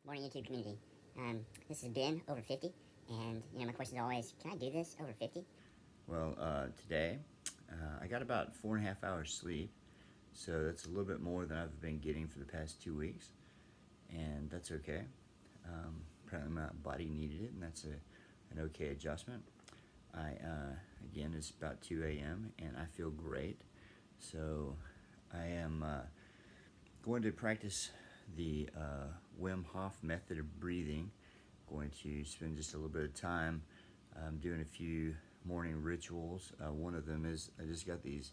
Morning YouTube community. This is Ben, over 50, and my question is always, can I do this over 50? Well, today I got about 4.5 hours sleep, so that's a little bit more than I've been getting for the past 2 weeks, and that's okay. Apparently my body needed it, and that's an okay adjustment. Again, it's about 2 a.m. and I feel great, so I am going to practice the Wim Hof Method of breathing. Going to spend just a little bit of time doing a few morning rituals. One of them is I just got these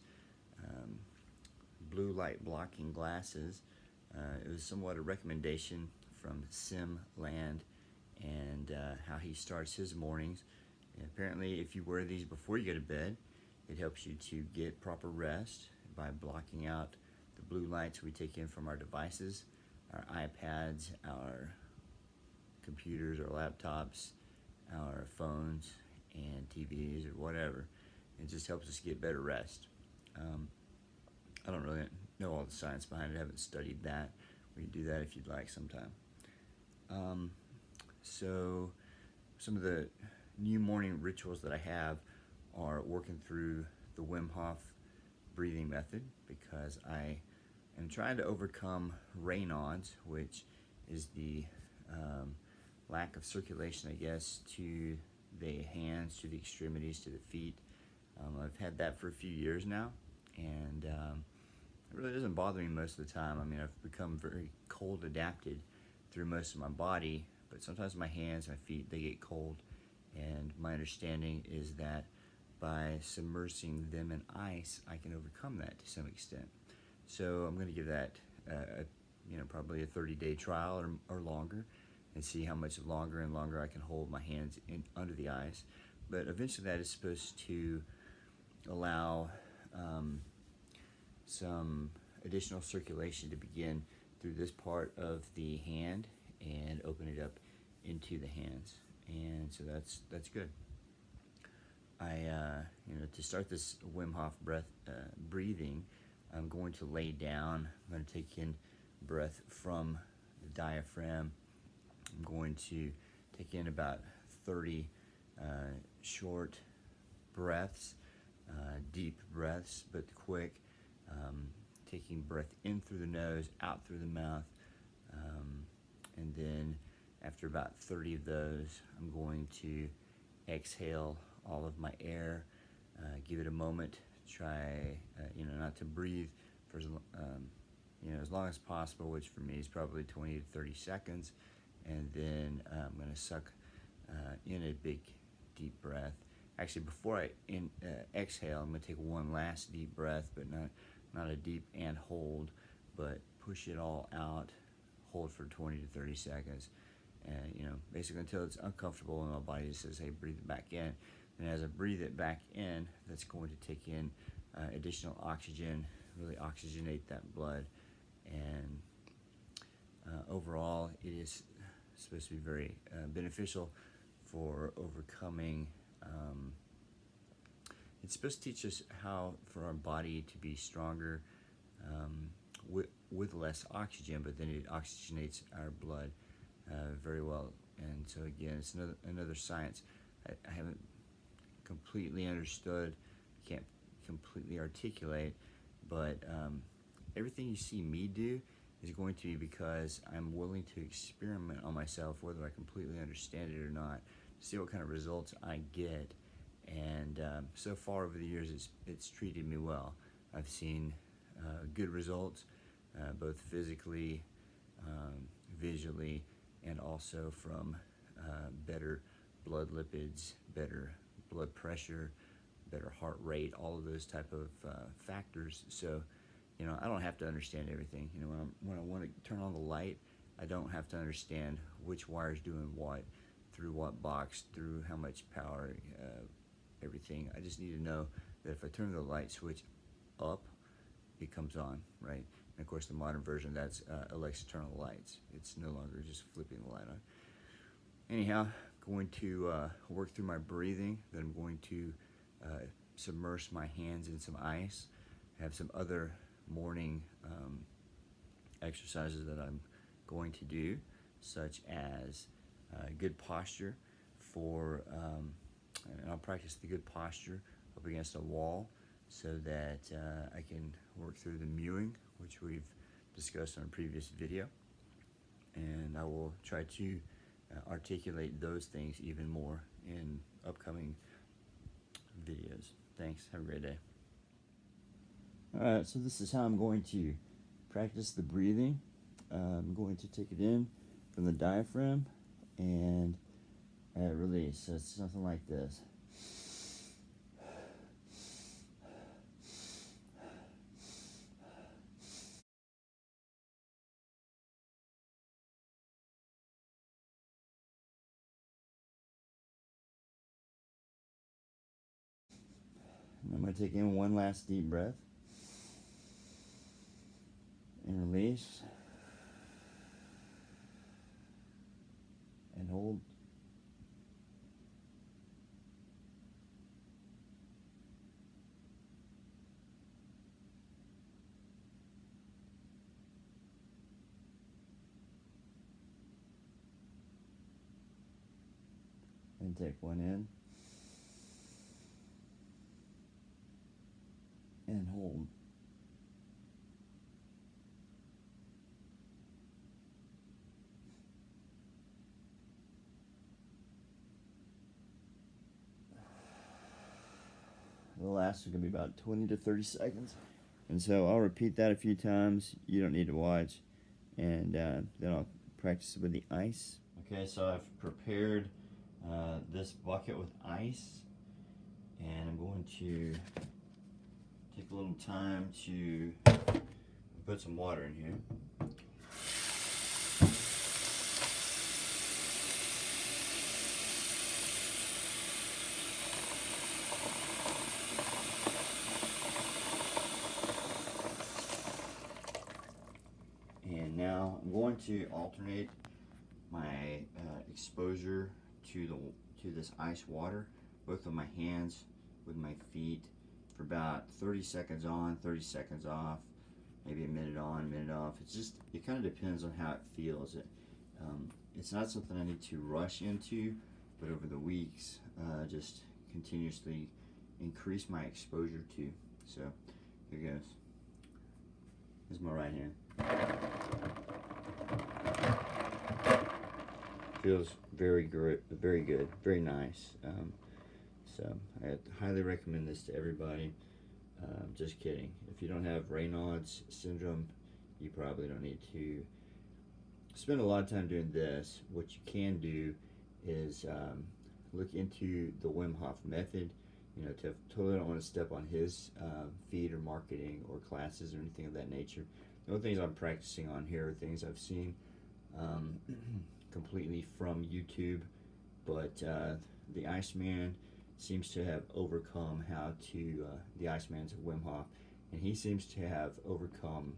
blue light blocking glasses. It was somewhat a recommendation from Sim Land and how he starts his mornings. And apparently if you wear these before you go to bed, it helps you to get proper rest by blocking out the blue lights we take in from our devices, our iPads, our computers or laptops, our phones and TVs or whatever. It just helps us get better rest. I don't really know all the science behind it. I haven't studied that. We can do that if you'd like sometime. So some of the new morning rituals that I have are working through the Wim Hof breathing method, because I am trying to overcome Raynaud's, which is the lack of circulation, I guess, to the hands, to the extremities, to the feet. I've had that for a few years now, and it really doesn't bother me most of the time. I mean, I've become very cold adapted through most of my body, but sometimes my hands, my feet, they get cold, and my understanding is that by submersing them in ice, I can overcome that to some extent. So I'm going to give that probably a 30-day trial or longer, and see how much longer and longer I can hold my hands under the ice. But eventually that is supposed to allow some additional circulation to begin through this part of the hand and open it up into the hands. And so that's good. To start this Wim Hof breathing, I'm going to lay down. I'm going to take in breath from the diaphragm. I'm going to take in about 30 short breaths, deep breaths, but quick. Taking breath in through the nose, out through the mouth, and then after about 30 of those, I'm going to exhale all of my air. Give it a moment. Try, not to breathe for as long as possible, which for me is probably 20 to 30 seconds. And then I'm going to suck in a big, deep breath. Actually, before I exhale, I'm going to take one last deep breath, but not a deep and hold, but push it all out, hold for 20 to 30 seconds. And, basically until it's uncomfortable and my body just says, hey, breathe it back in. And as I breathe it back in, that's going to take in additional oxygen, really oxygenate that blood. And overall, it is supposed to be very beneficial for overcoming. It's supposed to teach us how for our body to be stronger with less oxygen, but then it oxygenates our blood very well. And so again, it's another science I haven't completely understood, can't completely articulate, but everything you see me do is going to be because I'm willing to experiment on myself, whether I completely understand it or not, to see what kind of results I get. And so far over the years, it's treated me well. I've seen good results, both physically, visually, and also from better blood lipids, better blood pressure, better heart rate, all of those type of factors. So I don't have to understand everything. When I want to turn on the light, I don't have to understand which wire's doing what, through what box, through how much power, everything. I just need to know that if I turn the light switch up, it comes on, right? And of course, the modern version, that's external lights. It's no longer just flipping the light on. Anyhow, going to work through my breathing. Then I'm going to submerge my hands in some ice. I have some other morning exercises that I'm going to do. such as good posture for, and I'll practice the good posture up against a wall so that I can work through the mewing, which we've discussed on a previous video. And I will try to articulate those things even more in upcoming videos. Thanks. Have a great day. Alright, so this is how I'm going to practice the breathing. I'm going to take it in from the diaphragm and release. So it's something like this. I'm going to take in one last deep breath and release and hold. And take one in and hold. The last is going to be about 20 to 30 seconds. And so I'll repeat that a few times. You don't need to watch. And then I'll practice with the ice. Okay, so I've prepared this bucket with ice. And I'm going to take a little time to put some water in here. And now I'm going to alternate my exposure to this ice water, both with my hands, with my feet, for about 30 seconds on, 30 seconds off, maybe a minute on, a minute off. It kind of depends on how it feels. It's not something I need to rush into, but over the weeks, just continuously increase my exposure to. So here goes. This is my right hand. Feels very good, very nice. So I highly recommend this to everybody. Just kidding. If you don't have Raynaud's syndrome, you probably don't need to spend a lot of time doing this. What you can do is look into the Wim Hof Method. You know, totally don't want to step on his feed or marketing or classes or anything of that nature. The only things I'm practicing on here are things I've seen completely from YouTube, but the Iceman seems to have overcome the Iceman's Wim Hof, and he seems to have overcome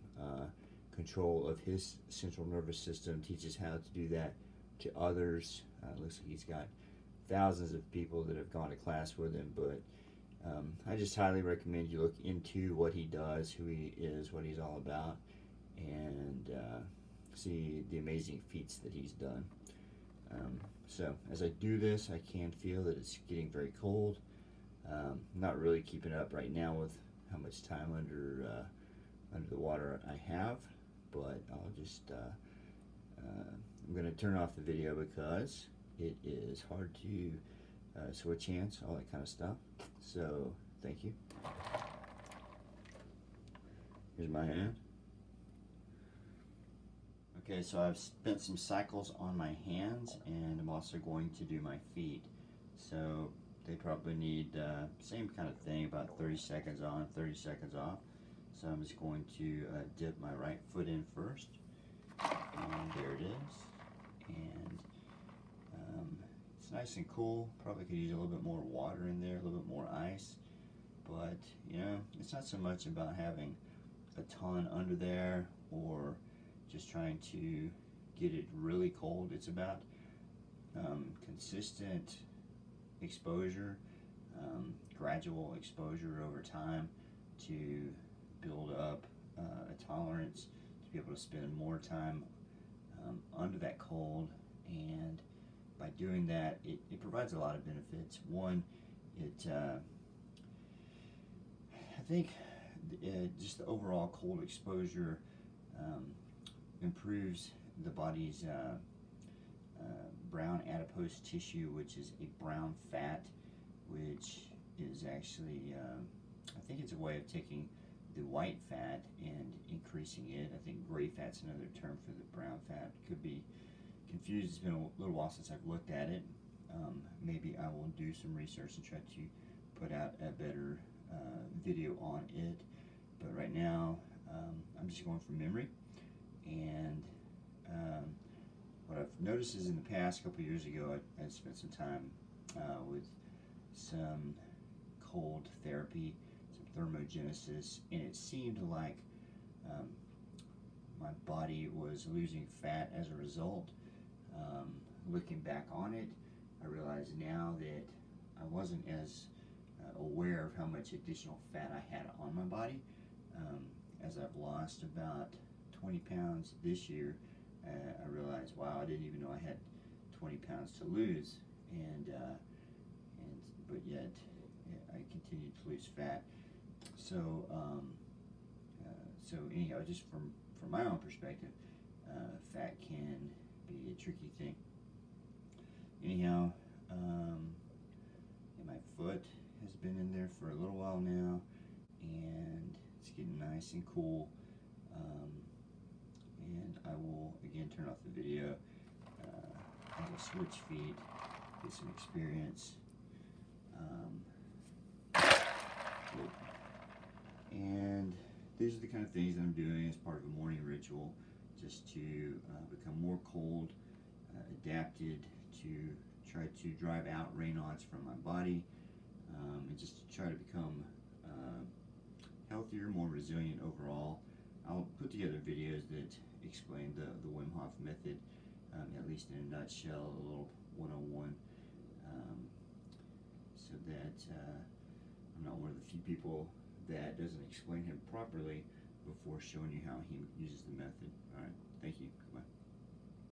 control of his central nervous system, teaches how to do that to others. Looks like he's got thousands of people that have gone to class with him, but I just highly recommend you look into what he does, who he is, what he's all about, and see the amazing feats that he's done. So as I do this, I can feel that it's getting very cold. Not really keeping up right now with how much time under the water I have, but I'll just I'm going to turn off the video because it is hard to switch hands, all that kind of stuff. So thank you. Here's my hand. Okay, so I've spent some cycles on my hands, and I'm also going to do my feet. So they probably need same kind of thing, about 30 seconds on, 30 seconds off. So I'm just going to dip my right foot in first, and there it is. And it's nice and cool. Probably could use a little bit more water in there, a little bit more ice. But you know, it's not so much about having a ton under there or just trying to get it really cold. It's about consistent exposure, gradual exposure over time to build up a tolerance to be able to spend more time under that cold, and by doing that, it provides a lot of benefits. One, I think just the overall cold exposure improves the body's brown adipose tissue, which is a brown fat, which is actually, I think it's a way of taking the white fat and increasing it. I think gray fat's another term for the brown fat. Could be confused. It's been a little while since I've looked at it. Maybe I will do some research and try to put out a better video on it. But right now, I'm just going from memory. And what I've noticed is in the past, a couple years ago, I spent some time with some cold therapy, some thermogenesis, and it seemed like my body was losing fat as a result. Looking back on it, I realize now that I wasn't as aware of how much additional fat I had on my body. As I've lost about 20 pounds this year, I realized, wow, I didn't even know I had 20 pounds to lose, but yet I continued to lose fat. So, so anyhow, just from my own perspective, fat can be a tricky thing. Anyhow, my foot has been in there for a little while now, and it's getting nice and cool. And I will again turn off the video. I will switch feet, get some experience. And these are the kind of things that I'm doing as part of a morning ritual, just to become more cold, adapted, to try to drive out Raynaud's from my body, and just to try to become healthier, more resilient overall. I'll put together videos that explain the Wim Hof Method, at least in a nutshell, a little 101, so that I'm not one of the few people that doesn't explain him properly before showing you how he uses the method. All right, thank you. Goodbye.